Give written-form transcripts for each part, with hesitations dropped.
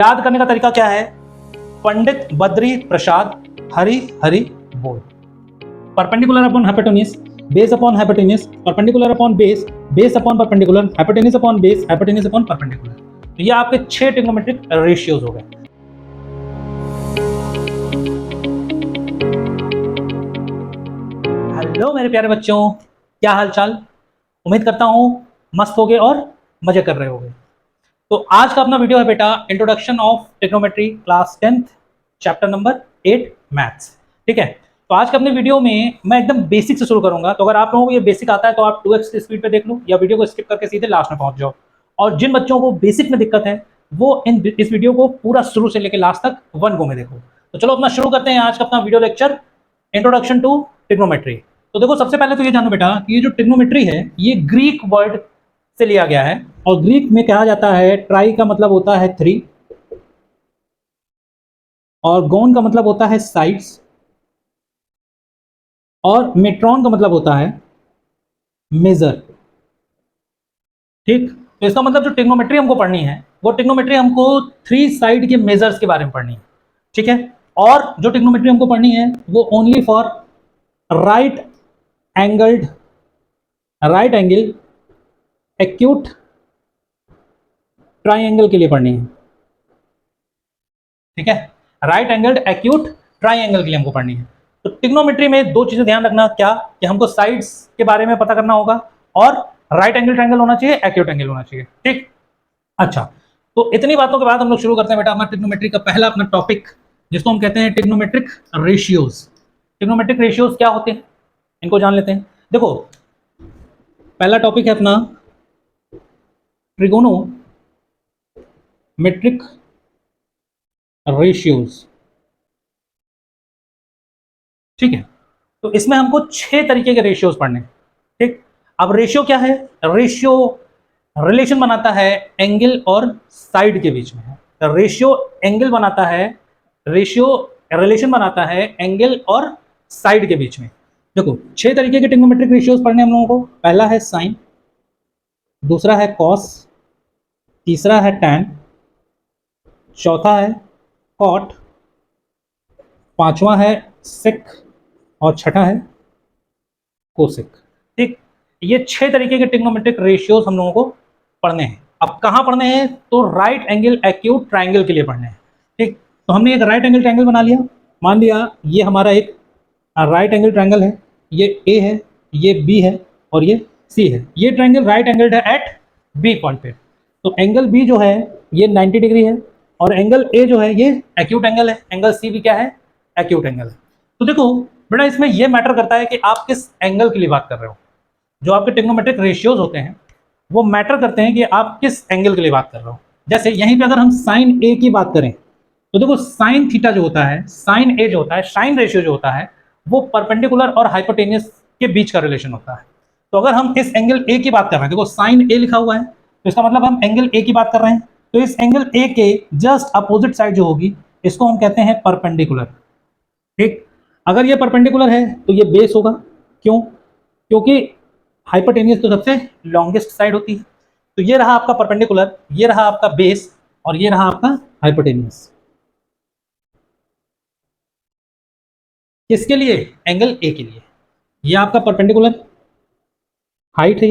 याद करने का तरीका क्या है? पंडित बद्री प्रसाद हरि हरि बोल। Perpendicular upon hypotenuse, base upon hypotenuse, perpendicular upon base, base upon perpendicular, hypotenuse upon base, hypotenuse upon perpendicular. तो ये आपके 6 ट्रिग्नोमेट्रिक रेशियोज हो गए। हेलो मेरे प्यारे बच्चों, क्या हाल चाल? उम्मीद करता हूं मस्त होगे और मजे कर रहे होगे। तो आज का अपना वीडियो है बेटा introduction of trigonometry class 10th chapter number 8 maths. ठीक है, तो आज के अपने वीडियो में मैं एकदम बेसिक से शुरू करूंगा। तो अगर आप लोगों को ये बेसिक आता है तो आप 2x की स्पीड पे देख लो या वीडियो को स्किप करके सीधे लास्ट में पहुंच जाओ। और जिन बच्चों को बेसिक में दिक्कत है वो इस वीडियो को पूरा शुरू से लेकर लास्ट तक 1 गो में देखो। तो चलो अपना शुरू करते हैं आज का अपना video lecture introduction to trigonometry. तो देखो सबसे पहले तो ये जानो बेटा कि ये जो ट्रिग्नोमेट्री है ये ग्रीक वर्ड से लिया गया है और ग्रीक में कहा जाता है ट्राई का मतलब होता है 3 और गोन का मतलब होता है साइड्स और मेट्रॉन का मतलब होता है मेजर। ठीक, तो इसका मतलब जो ट्रिग्नोमेट्री हमको पढ़नी है वो ट्रिग्नोमेट्री हमको 3 साइड के मेजर्स के बारे में पढ़नी है। ठीक है, और जो ट्रिग्नोमेट्री हमको पढ़नी है वो only for right angle acute triangle के लिए पढ़नी है। ठीक है, राइट एंगल्ड एक्यूट ट्राइंगल के लिए हमको पढ़नी है। तो ट्रिग्नोमेट्री में 2 चीजें ध्यान रखना, क्या कि हमको साइड्स के बारे में पता करना होगा और राइट एंगल ट्राइंगल होना चाहिए, एक्यूट एंगल होना चाहिए। ठीक, अच्छा, तो इतनी बातों के बाद हम लोग शुरू करते हैं बेटा अपना ट्रिग्नोमेट्री का पहला अपना टॉपिक जिसको हम कहते हैं ट्रिग्नोमेट्रिक रेशियोज। ट्रिग्नोमेट्रिक रेशियोज क्या होते हैं इनको जान लेते हैं। देखो पहला टॉपिक है अपना ट्रिगोनोमेट्रिक रेशियोज। ठीक है, तो इसमें हमको 6 तरीके के रेशियोज पढ़ने हैं। ठीक, अब रेशियो क्या है? रेशियो रिलेशन बनाता है एंगल और साइड के बीच में। रेशियो एंगल बनाता है, रेशियो रिलेशन बनाता है एंगल और साइड के बीच में। देखो 6 तरीके के ट्रिग्नोमेट्रिक रेशियोज पढ़ने हम लोगों को। पहला है साइन, दूसरा है कॉस, तीसरा है टैन, चौथा है कॉट, पांचवा है सेक और छठा है कोसेक। ठीक, ये 6 तरीके के ट्रिग्नोमेट्रिक रेशियोज हम लोगों को पढ़ने हैं। अब कहाँ पढ़ने हैं? तो राइट एंगल एक्यूट ट्राइंगल के लिए पढ़ने हैं। ठीक, तो हमने एक राइट एंगल ट्राइंगल बना लिया। मान लिया ये हमारा एक राइट एंगल ट्राइंगल है, ये ए है, ये बी है और ये सी है। ये ट्राइंगल राइट एंगल्ड है एट बी पॉइंट पे। तो एंगल बी जो है ये 90 डिग्री है और एंगल ए जो है ये एक्यूट एंगल है। एंगल सी भी क्या है? एक्यूट एंगल है। तो देखो बेटा इसमें यह मैटर करता है कि आप किस एंगल के लिए बात कर रहे हो। जो आपके ट्रिग्नोमेट्रिक रेशियोज होते हैं वो मैटर करते हैं कि आप किस एंगल के लिए बात कर रहे हो। जैसे यहीं पे अगर हम साइन ए की बात करें तो देखो साइन थीटा जो होता है, साइन ए जो होता है, साइन रेशियो जो होता है वो परपेंडिकुलर और हाइपोटेन्यूज के बीच का रिलेशन होता है। तो अगर हम इस एंगल ए की बात कर रहे हैं, देखो साइन ए लिखा हुआ है तो इसका मतलब हम एंगल ए की बात कर रहे हैं। तो इस एंगल ए के जस्ट अपोजिट साइड जो होगी इसको हम कहते हैं परपेंडिकुलर। ठीक, अगर ये परपेंडिकुलर है तो ये बेस होगा। क्यों? क्योंकि हाइपोटेन्यूज तो सबसे लॉन्गेस्ट साइड होती है। तो ये रहा आपका परपेंडिकुलर, ये रहा आपका बेस और ये रहा आपका हाइपोटेन्यूज। किसके लिए? एंगल ए के लिए। ये आपका परपेंडिकुलर हाइट है,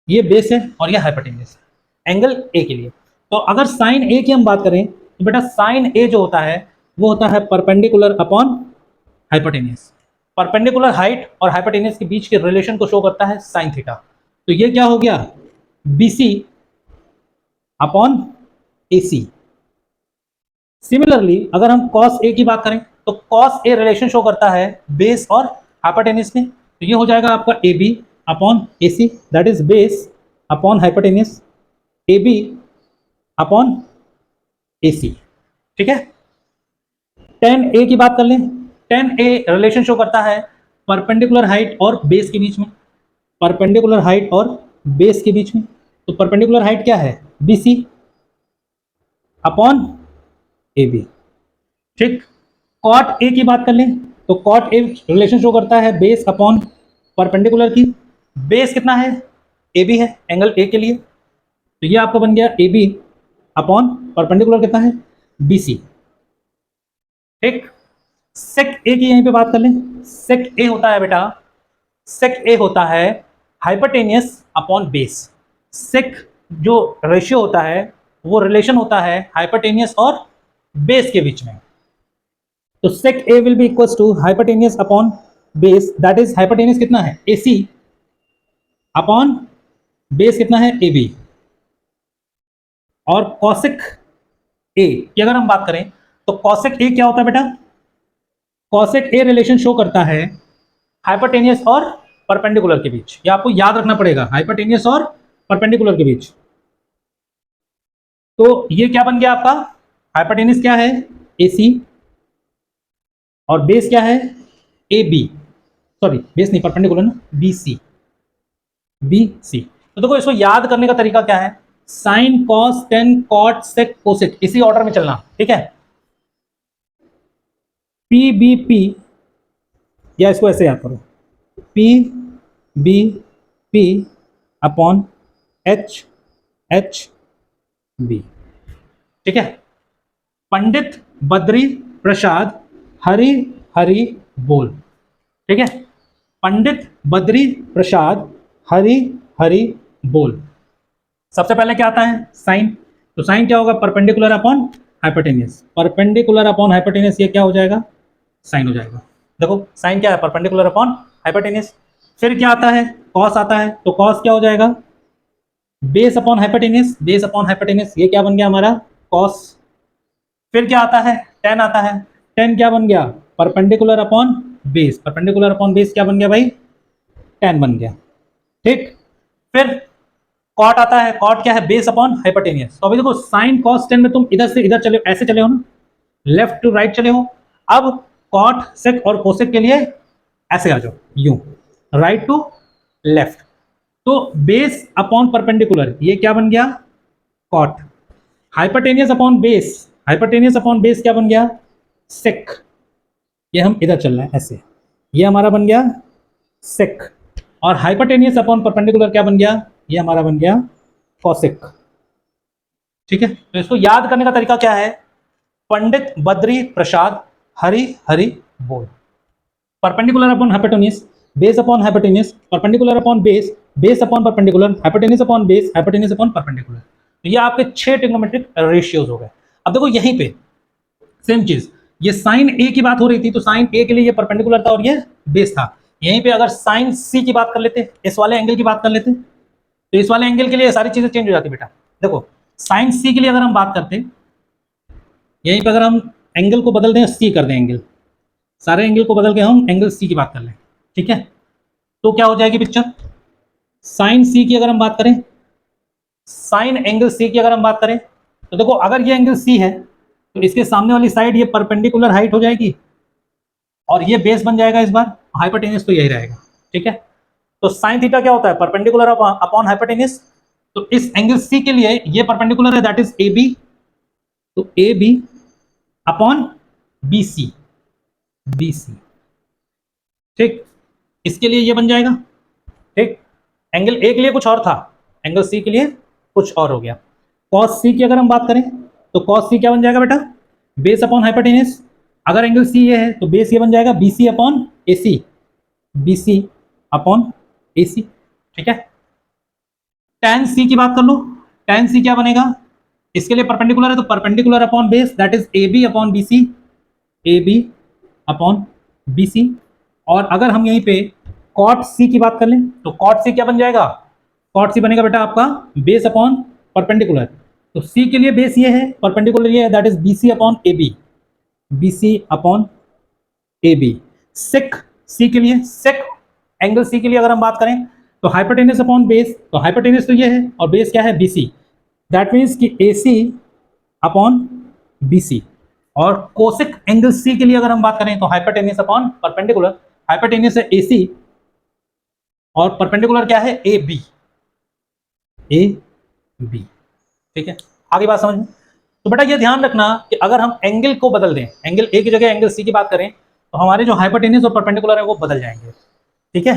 ये बेस है और ये हाइपोटेन्यूज है एंगल ए के लिए। तो अगर साइन ए की हम बात करें तो बेटा साइन ए जो होता है वो होता है perpendicular upon hypotenuse. Perpendicular height और हाइपोटेन्यूज के बीच के रिलेशन को शो करता है साइन थीटा। तो ये क्या हो गया? BC upon AC. सिमिलरली अगर हम कॉस ए की बात करें तो कॉस ए रिलेशन शो करता है बेस और हाइपोटेन्यूज में। तो ये हो जाएगा आपका A B upon A C, that is base upon hypotenuse, A B upon A C. ठीक है, टेन ए की बात कर लें। टेन ए रिलेशन शो करता है परपेंडिकुलर हाइट और बेस के बीच में। परपेंडिकुलर हाइट और बेस के बीच में, तो परपेंडिकुलर हाइट क्या है? B C upon A B. ठीक, कॉट ए की बात कर लें तो कॉट ए रिलेशन शो करता है बेस अपॉन परपेंडिकुलर की। बेस कितना है? ए बी है एंगल ए के लिए। तो ये आपका बन गया ए बी अपॉन परपेंडिकुलर कितना है, बी सी। ठीक, सेक ए की यहीं पे बात कर लें। सेक ए होता है बेटा, सेक ए होता है हाइपरटेनियस अपॉन बेस। सेक जो रेशियो होता है वो रिलेशन होता है हाइपरटेनियस और बेस के बीच में। तो sec A will be equals to hypotenuse upon base, that is hypotenuse कितना है, ए सी अपॉन बेस कितना है, ए बी। और कॉसेक ए की अगर हम बात करें तो कॉसेक ए क्या होता है बेटा, कॉसेक ए रिलेशन शो करता है हाइपरटेनियस और परपेंडिकुलर के बीच। ये आपको याद रखना पड़ेगा, हाइपरटेनियस और परपेंडिकुलर के बीच। तो ये क्या बन गया आपका, हाइपरटेनियस क्या है, ए सी, और बेस क्या है, ए बी, सॉरी बेस नहीं परपेंडिकुलर ना, बी सी, बी सी। तो देखो इसको याद करने का तरीका क्या है, sine cos tan cot sec cosec, इसी ऑर्डर में चलना, ठीक है। पी बी पी, या इसको ऐसे याद करो, P B P upon H H B, ठीक है। पंडित बद्री प्रसाद हरि हरि बोल, ठीक है। पंडित बद्री प्रसाद हरि हरि बोल। सबसे पहले क्या आता है, साइन। तो साइन क्या होगा, perpendicular upon hypotenuse, perpendicular upon हाइपरटेनियस, ये क्या हो जाएगा, साइन हो जाएगा। देखो साइन क्या है, परपेंडिकुलर अपॉन हाइपरटेनियस। फिर क्या आता है, कॉस आता है, तो कॉस क्या हो जाएगा, base upon hypotenuse, base upon हाइपरटेनियस, ये क्या बन गया हमारा, कॉस। फिर क्या आता है, टेन आता है, टेन क्या बन गया, perpendicular upon base, perpendicular upon base क्या बन गया भाई, टेन बन गया, ठीक। फिर कॉट आता है, कॉट क्या है, बेस अपॉन हाइपरटेनियस। तो अभी देखो साइन कॉस टेन में तुम इधर से इधर चले, ऐसे चले हो ना, लेफ्ट टू राइट चले हो। अब कॉट सेक और कोसेक के लिए ऐसे आ जाओ, यूं राइट टू लेफ्ट। तो बेस अपॉन परपेंडिकुलर, ये क्या बन गया, cot. Hypotenuse upon base, hypotenuse upon base क्या बन गया, सेक। ये हम इधर चल रहे हैं ऐसे, ये हमारा बन गया सेक। और हाइपरटेनियस अपॉन परपेंडिकुलर क्या बन गया, ये हमारा बन गया कॉसेक, ठीक है। तो इसको याद करने का तरीका क्या है, पंडित बद्री प्रसाद हरि हरि बोल, perpendicular upon hypotenuse, base upon hypotenuse, perpendicular upon base, base upon perpendicular, hypotenuse upon base, hypotenuse upon perpendicular. तो ये आपके 6 ट्रिग्नोमेट्रिक रेशियोज हो गए। अब देखो यहीं पे सेम चीज, ये साइन ए की बात हो रही थी, तो साइन ए के लिए ये परपेंडिकुलर था और ये बेस था। यहीं पे अगर साइन सी की बात कर लेते, इस वाले एंगल की बात कर लेते, तो इस वाले एंगल के लिए सारी चीजें चेंज हो जाती बेटा। देखो साइन सी के लिए अगर हम बात करते, यहीं पे अगर हम एंगल को बदल दें, सी कर दें एंगल, सारे एंगल को बदल के हम एंगल सी की बात कर लें, ठीक है। तो क्या हो जाएगी पिक्चर, साइन सी की अगर हम बात करें, साइन एंगल सी की अगर हम बात करें, तो देखो अगर ये एंगल सी है तो इसके सामने वाली साइड ये परपेंडिकुलर हाइट हो जाएगी और ये बेस बन जाएगा इस बार, हाइपरटेनियस तो यही रहेगा, ठीक है। तो साइन थीटा क्या होता है, परपेंडिकुलर अपॉन हाइपरटेनियस। तो इस एंगल सी के लिए ये परपेंडिकुलर है, दैट इज ए बी, तो A B upon B C, B C, ठीक। इसके लिए ये बन जाएगा, ठीक। एंगल ए के लिए कुछ और था, एंगल सी के लिए कुछ और हो गया। कॉस सी की अगर हम बात करें तो कॉस सी क्या बन जाएगा बेटा, बेस अपॉन हाइपरटेनियस। अगर एंगल सी ये है तो बेस ये बन जाएगा B C upon A C, B C upon A C, ठीक है। tan सी की बात कर लो, tan सी क्या बनेगा, इसके लिए परपेंडिकुलर है तो perpendicular upon base, that is A B upon B C, A B upon B C. और अगर हम यहीं पे कॉट सी की बात कर लें तो कॉट सी क्या बन जाएगा, कॉट सी बनेगा बेटा आपका बेस अपॉन परपेंडिकुलर। तो सी के लिए बेस ये है, परपेंडिकुलर ये है, that is B C upon A B, B C upon A B. Sec C के लिए, सेक एंगल सी के लिए अगर हम बात करें तो हाइपरटेनियस अपॉन बेस, तो हाइपरटेनियस तो ये है और बेस क्या है, बी सी, दैट मीन्स कि ए सी अपॉन बी सी। और कोसेक एंगल सी के लिए अगर हम बात करें तो हाइपरटेनियस अपॉन परपेंडिकुलर, हाइपरटेनियस है ए सी और परपेंडिकुलर क्या है, ए बी, ए बी, ठीक है। आगे बात समझ में। तो बेटा ये ध्यान रखना कि अगर हम एंगल को बदल दें, एंगल ए की जगह एंगल सी की बात करें तो हमारे जो हाइपरटेनियस और परपेंडिकुलर है वो बदल जाएंगे, ठीक है।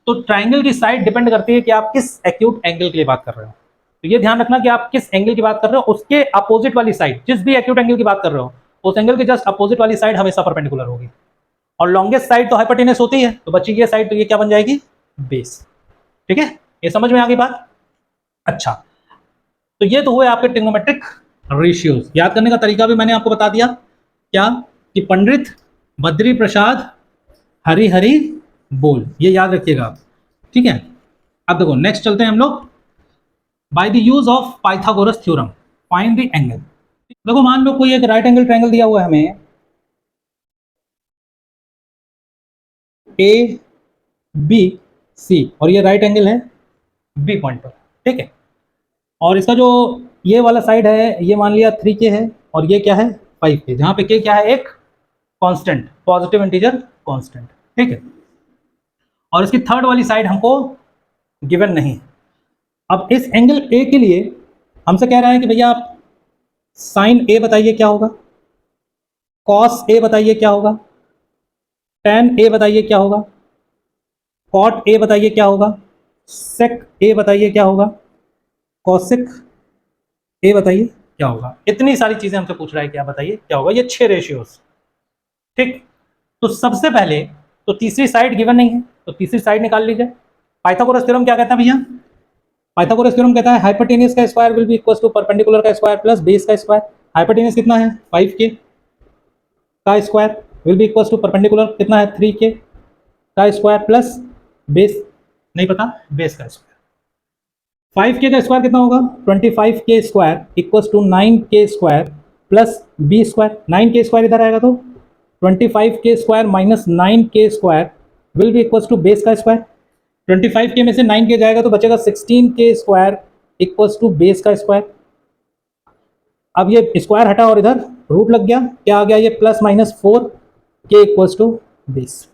तो ट्राइंगल की साइड डिपेंड करती है कि आप किस एक्यूट एंगल के लिए बात कर रहे हो। तो ये ध्यान रखना कि आप किस एंगल की बात कर रहे हो, उसके अपोजिट वाली साइड, जिस भी एक्यूट एंगल की बात कर रहे हो उस एंगल के जस्ट अपोजिट वाली साइड हमेशा परपेंडिकुलर होगी। और लॉन्गेस्ट साइड तो हाइपोटेनस होती है, तो बच्ची ये साइड, तो ये क्या बन जाएगी, बेस। ठीक है, ये समझ में आ गई बात। अच्छा, तो ये तो हुए आपके ट्रिग्नोमेट्रिक रेशियोज। याद करने का तरीका भी मैंने आपको बता दिया, क्या कि पंडित बद्री प्रसाद हरी हरी बोल, ये याद रखिएगा आप। ठीक है, अब देखो नेक्स्ट चलते हैं हम लोग। By the use of Pythagoras theorem find the angle. देखो मान लो कोई एक राइट एंगल ट्रायंगल दिया हुआ है हमें, ए बी सी, और ये राइट एंगल है बी पॉइंट पर। ठीक है, और इसका जो ये वाला साइड है ये मान लिया 3k है, और ये क्या है 5k, जहाँ पे k क्या है, एक कांस्टेंट, पॉजिटिव इंटीजर कांस्टेंट। ठीक है, और इसकी थर्ड वाली साइड हमको गिवन नहीं। अब इस एंगल ए के लिए हमसे कह रहा है कि भैया आप साइन ए बताइए क्या होगा, कॉस ए बताइए क्या होगा, टेन ए बताइए क्या होगा, कॉट ए बताइए क्या होगा, सेक ए बताइए क्या होगा, कॉसिक ए बताइए क्या होगा। इतनी सारी चीजें हमसे पूछ रहा है, क्या बताइए क्या होगा, ये 6 रेशियोज। ठीक, तो सबसे पहले तो तीसरी साइड गिवन नहीं है, तो तीसरी साइड निकाल लीजिए। पाइथागोरस थ्योरम क्या कहता है भैया, पाइथागोरस थ्योरम कहता है हाइपोटेनियस का square will be equal to perpendicular का स्क्वायर प्लस बेस का स्क्वायर। हाइपोटेनियस कितना है 5k का square will be equal to perpendicular कितना है 3k का स्क्वायर प्लस बेस नहीं पता, बेस का स्क्वायर। 5k का स्क्वायर कितना होगा 25k square equal to 9k square plus B square. 9k square इधर आएगा तो 25k square minus 9k square will be equal to base का स्क्वायर। 25k में से 9k जाएगा तो बचेगा 16k square equals to base का स्क्वायर। अब ये स्क्वायर हटा और इधर रूट लग गया, क्या आ गया ये plus minus 4k equals to base.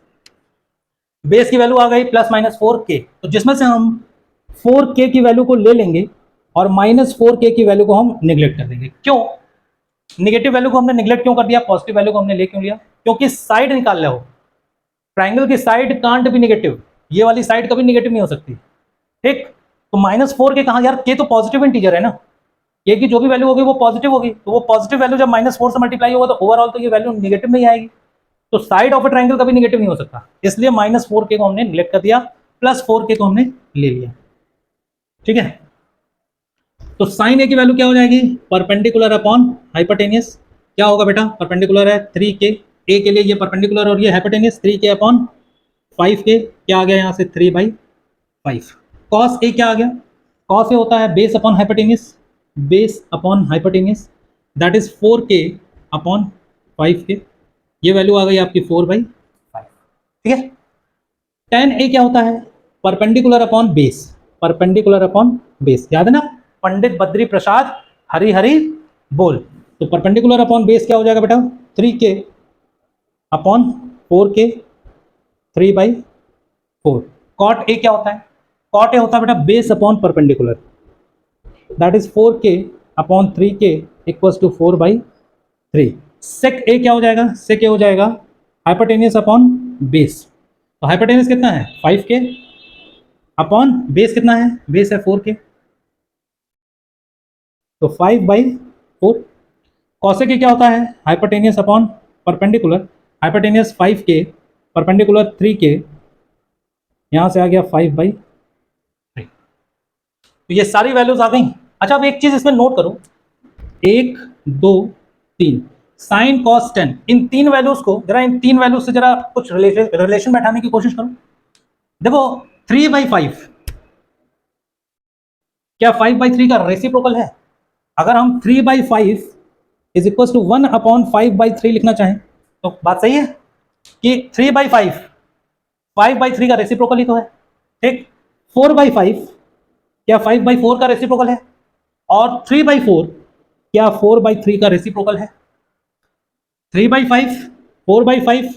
Base की वैल्यू आ गई प्लस माइनस 4k, तो जिसमें से हम 4k की वैल्यू को ले लेंगे और माइनस 4k की वैल्यू को हम निगलेक्ट कर देंगे। क्यों निगेटिव वैल्यू को हमने निगलेक्ट क्यों कर दिया, पॉजिटिव वैल्यू को हमने ले क्यों लिया, क्योंकि साइड निकाल रहे हो, ट्राइंगल की साइड कांट भी निगेटिव, ये वाली साइड कभी निगेटिव नहीं हो सकती। ठीक, तो माइनस 4k कहाँ यार, k तो पॉजिटिव इंटीजर है ना, k की जो भी वैल्यू होगी वो पॉजिटिव होगी, तो वो पॉजिटिव वैल्यू जब माइनस 4 से मल्टीप्लाई होगा तो ओवरऑल तो ये वैल्यू निगेटिव में ही आएगी। तो साइड ऑफ अ ट्राइंगल कभी निगेटिव नहीं हो सकता, इसलिए माइनस 4k को हमने निगलेक्ट कर दिया, प्लस 4k को हमने ले लिया। ठीक है, तो साइन ए की वैल्यू क्या हो जाएगी परपेंडिकुलर अपॉन हाइपोटेनियस। क्या होगा बेटा, परपेंडिकुलर है 3k, ए के लिए ये परपेंडिकुलर और ये हाइपोटेनियस 3k अपॉन 5k, क्या आ गया यहाँ से 3/5। कॉस ए क्या आ गया, कॉस ए होता है base upon hypotenuse, base upon hypotenuse that is 4k upon 5k, ये वैल्यू आ गई आपकी 4/5। ठीक है, tan ए क्या होता है perpendicular upon base, perpendicular upon base, याद है ना, पंडित बद्री प्रसाद हरी हरी बोल। तो परपेंडिकुलर अपॉन बेस क्या हो जाएगा बेटा 3k upon 4k 3/4। Cot A क्या होता है, कॉट ए होता है बेटा base upon perpendicular that is 4k upon 3k equals to 4/3। Sec A क्या हो जाएगा, सेक ए हो जाएगा हाइपोटेनियस अपॉन बेस, तो हाइपोटेनियस कितना है 5k अपॉन बेस कितना है, बेस है 4k, तो 5/4। कॉसेक क्या होता है hypotenuse upon perpendicular, hypotenuse 5k perpendicular 3k, यहाँ से आ गया 5/3। तो ये सारी वैल्यूज आ गई। अच्छा अब एक चीज इसमें नोट करो, 1 2 3 साइन कॉस टेन, इन तीन वैल्यूज को जरा, इन तीन वैल्यूज से जरा कुछ रिलेशन बैठाने की कोशिश करो। देखो 3/5 क्या 5/3 का रेसिप्रोकल है, अगर हम 3/5 इज इक्वल टू 1 अपॉन 5/3 लिखना चाहें तो बात सही है कि 3/5 5/3 का रेसिप्रोकल ही तो है। ठीक, 4/5 क्या 5/4 का रेसिप्रोकल है, और 3/4 क्या 4/3 का रेसिप्रोकल है। 3/5 4/5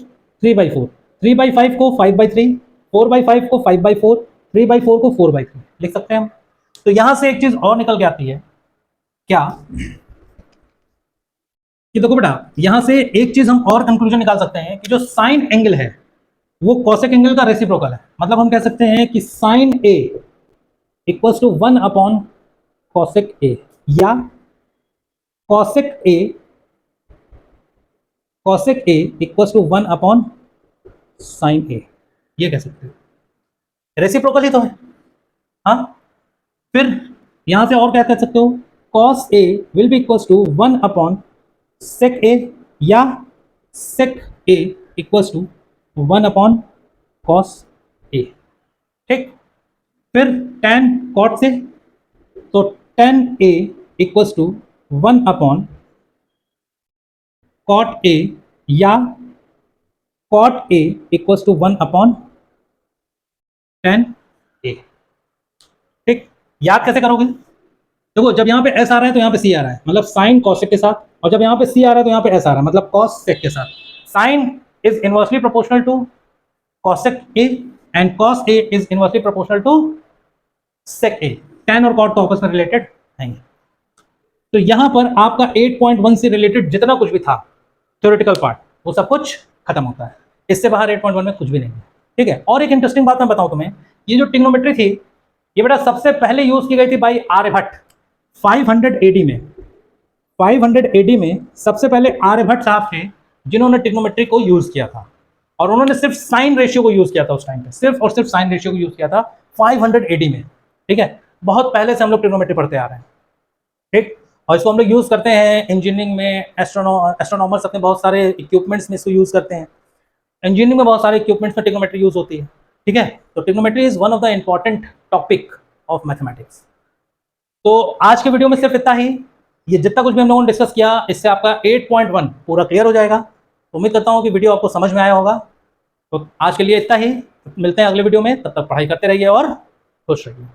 3/4, 3/5 को 5/3, 4/5 को 5/4, 3/4 को 4/3 लिख सकते हैं हम। तो यहां से एक चीज और निकल के आती है, क्या कि देखो बेटा यहां से एक चीज हम और कंक्लूजन निकाल सकते हैं कि जो साइन एंगल है वो कॉसेक एंगल का रेसिप्रोकल है। मतलब हम कह सकते हैं कि sine A equals to 1 upon cosec A या cosec A equals to 1 upon sine A, ये कह सकते हो। रेसिप्रोकल ही तो है। हाँ, फिर यहां से और क्या कह सकते हो, cos A will be equals to 1 upon sec A या sec A equals to 1 upon cos A. ठीक, फिर tan कॉट से, तो tan A equals to 1 upon cot A या cot A equals to 1 upon tan A. ठीक, याद कैसे करोगे, देखो जब यहाँ पे s आ रहा है तो यहाँ पे c आ रहा है, मतलब साइन कॉसेक के साथ, और जब यहाँ पे c आ रहा है तो यहाँ पे s आ रहा है, मतलब कॉस सेक के साथ। Sine is inversely proportional to cosec A and cos A is inversely proportional to sec A. tan और कॉट तो आपस में रिलेटेड हैं। तो यहाँ पर आपका 8.1 से रिलेटेड जितना कुछ भी था थ्योरेटिकल पार्ट, वो सब कुछ खत्म होता है। इससे बाहर 8.1 में कुछ भी नहीं है। ठीक है, और एक इंटरेस्टिंग बात मैं बताऊं तुम्हें, ये जो ट्रिग्नोमेट्री थी, ये बेटा सबसे पहले यूज की गई थी बाई आर्यभट्ट 500 AD में। 500 AD में सबसे पहले आर्यभट्ट साहब थे जिन्होंने ट्रिग्नोमेट्री को यूज किया था, और उन्होंने सिर्फ साइन रेशियो को यूज किया था उस टाइम पे, सिर्फ और सिर्फ साइन रेशियो को यूज किया था 500 AD में। ठीक है, बहुत पहले से हम लोग ट्रिग्नोमेट्री पढ़ते आ रहे हैं। ठीक, और इसको हम लोग यूज करते हैं इंजीनियरिंग में, एस्ट्रोनॉमर्स अपने बहुत सारे इक्विपमेंट्स में इसको यूज करते हैं। इंजीनियरिंग में बहुत सारे इक्विपमेंट्स में ट्रिग्नोमेट्री यूज होती है। ठीक है, तो trigonometry is one of the important topic of mathematics. तो आज के वीडियो में सिर्फ इतना ही, ये जितना कुछ भी हम लोगों ने डिस्कस किया, इससे आपका 8.1 पूरा क्लियर हो जाएगा। उम्मीद करता हूँ कि वीडियो आपको समझ में आया होगा। तो आज के लिए इतना ही, मिलते हैं अगले वीडियो में, तब तक पढ़ाई करते रहिए और खुश रहिए।